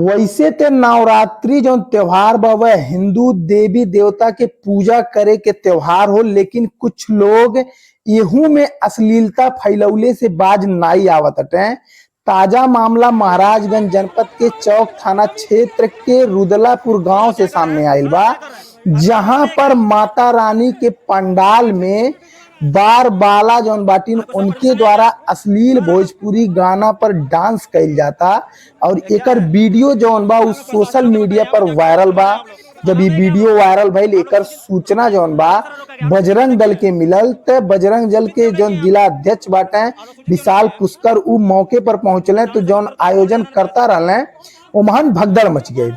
वैसे ते नवरात्रि जो त्योहार बा वह हिंदू देवी देवता के पूजा करे के त्योहार हो, लेकिन कुछ लोग यहू में अश्लीलता फैलौले से बाज नाई आवत हटे। ताजा मामला महाराजगंज जनपद के चौक थाना क्षेत्र के रुदलापुर गांव से सामने आयल बा, जहां पर माता रानी के पंडाल में बार बाला जौन बाटिन उनके द्वारा अश्लील भोजपुरी गाना पर डांस कइल जाता और एकर वीडियो जौन बा उ सोशल मीडिया पर वायरल बा। जब ये वीडियो वायरल भइल एकर सूचना जौन बा बजरंग दल के मिलल, त बजरंग दल के जौन जिला अध्यक्ष बाटे विशाल पुष्कर उ मौके पर पहुंचले तो जौन आयोजन करता रहले ओमहन भगदड़ मच गई।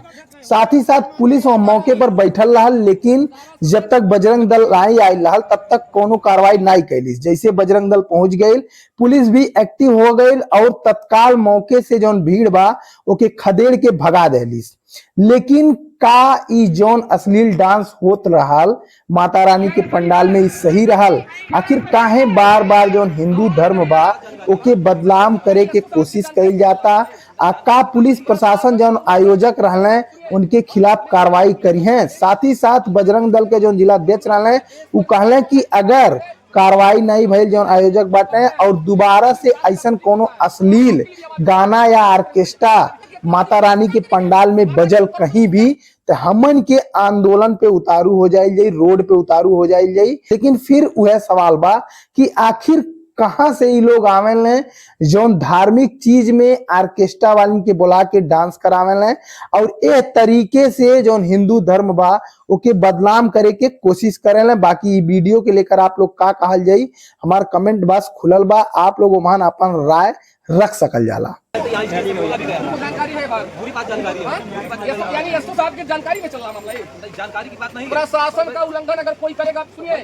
साथ ही साथ पुलिस वहां मौके पर बैठल रहल, लेकिन जब तक बजरंग दल नहीं आयल रहल तब तक कोनो कार्रवाई नहीं कैली। जैसे बजरंग दल पहुंच गई पुलिस भी एक्टिव हो गई और तत्काल मौके से जौन भीड़ बा ओके खदेड़ के भगा देलिस। लेकिन का ई जौन अश्लील डांस होत रहल माता रानी के पंडाल में ई सही रहल? आखिर काहे बार बार जौन हिंदू धर्म बा ओके बदनाम करे के कोशिश कइल जाता? का पुलिस प्रशासन जौन आयोजक रहले उनके खिलाफ कार्रवाई करी है? साथ ही साथ बजरंग दल के जौन जिला अध्यक्ष रहले उ कहले कि अगर कार्रवाई नहीं भइल जौन आयोजक बाटे और दोबारा से ऐसा कोनो अश्लील गाना या ऑर्केस्ट्रा माता रानी के पंडाल में बजल कहीं भी तो हमन के आंदोलन पे उतारू हो जाइल जाई, रोड पे उतारू हो जाइल जाई। लेकिन फिर वह सवाल बा कि आखिर कहां से ये लोग आवेले जौन धार्मिक चीज में ऑर्केस्ट्रा वालन के बुला के डांस करावेले और ए तरीके से जौन हिंदू धर्म बा ओके बदनाम करे के कोशिश करेले। बाकी वीडियो के लेकर आप लोग का कहल जाई हमार कमेंट बॉक्स खुलल बा, आप लोग ओमान अपन राय रख सकल जाला। जानकारी है, पूरी बात जानकारी है। यानी एसओ साहब की जानकारी में चल रहा मामला है, जानकारी की बात नहीं। प्रशासन का उल्लंघन अगर कोई करेगा, सुनिए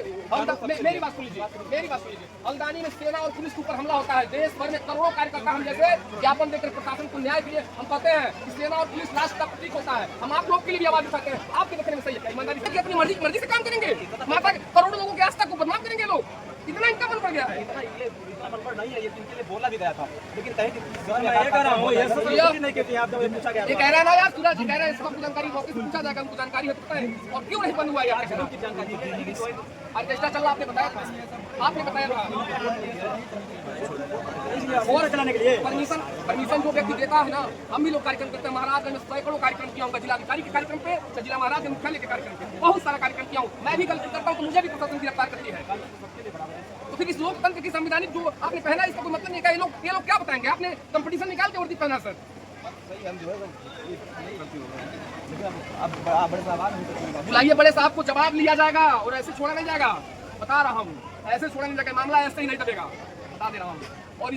मेरी बात सुनिए, मेरी बात सुनिए। हल्द्वानी में सेना और पुलिस के ऊपर हमला होता है, देश भर में करोड़ों कार्यकर्ता हम जैसे ज्ञापन देकर प्रशासन को न्याय के लिए हम कहते हैं कि सेना और पुलिस राष्ट्र का प्रतीक होता है। हम आप लोग के लिए भी आवाज उठाते हैं, आपके देखने में सही है? ईमानदारी से अपनी मर्जी से काम करेंगे, माता करोड़ों लोगों की आस्था को बदनाम करेंगे लोग। इतना इनका मन पड़ गया है, इतना मन पड़ नहीं है। ये इनके लिए बोला भी गया था, लेकिन कहीं ये कह रहा हूं ये सब नहीं कहते आप जब पूछा गया। ये कह रहा है ना यार, सूरज जी कह रहा है इसको जानकारी मौके से पूछा जाएगा, उनको जानकारी है पता है और क्यों नहीं बंद हुआ यार? की जानकारी ऑर्केस्ट्रा चल रहा, आपने बताया था, आपने बताया था। और चलाने के लिए परमिशन जो व्यक्ति देता है ना, हम भी लोग कार्यक्रम करते हैं। महाराजगंज में सैकड़ों कार्यक्रम किया हूँ, जिलाधिकारी के कार्यक्रम पे, जिला महाराज मुख्यालय के कार्यक्रम पे बहुत सारा कार्यक्रम किया हूँ। मैं भी गलती करता हूँ तो मुझे भी प्रशासन गिरफ्तार करती है। तो फिर इस लोकतंत्र की संविधानिक जो आपने पहना इसका कोई मतलब नहीं है। ये लोग क्या बताएंगे? आपने कंपटीशन निकाल के वर्दी पहना सर। बुलाइए बड़े साहब को, जवाब लिया जाएगा और ऐसे छोड़ा नहीं जाएगा, बता रहा हूँ। ऐसे छोड़ा नहीं जाएगा, मामला ऐसे ही नहीं दबेगा, बता दे रहा हूँ। और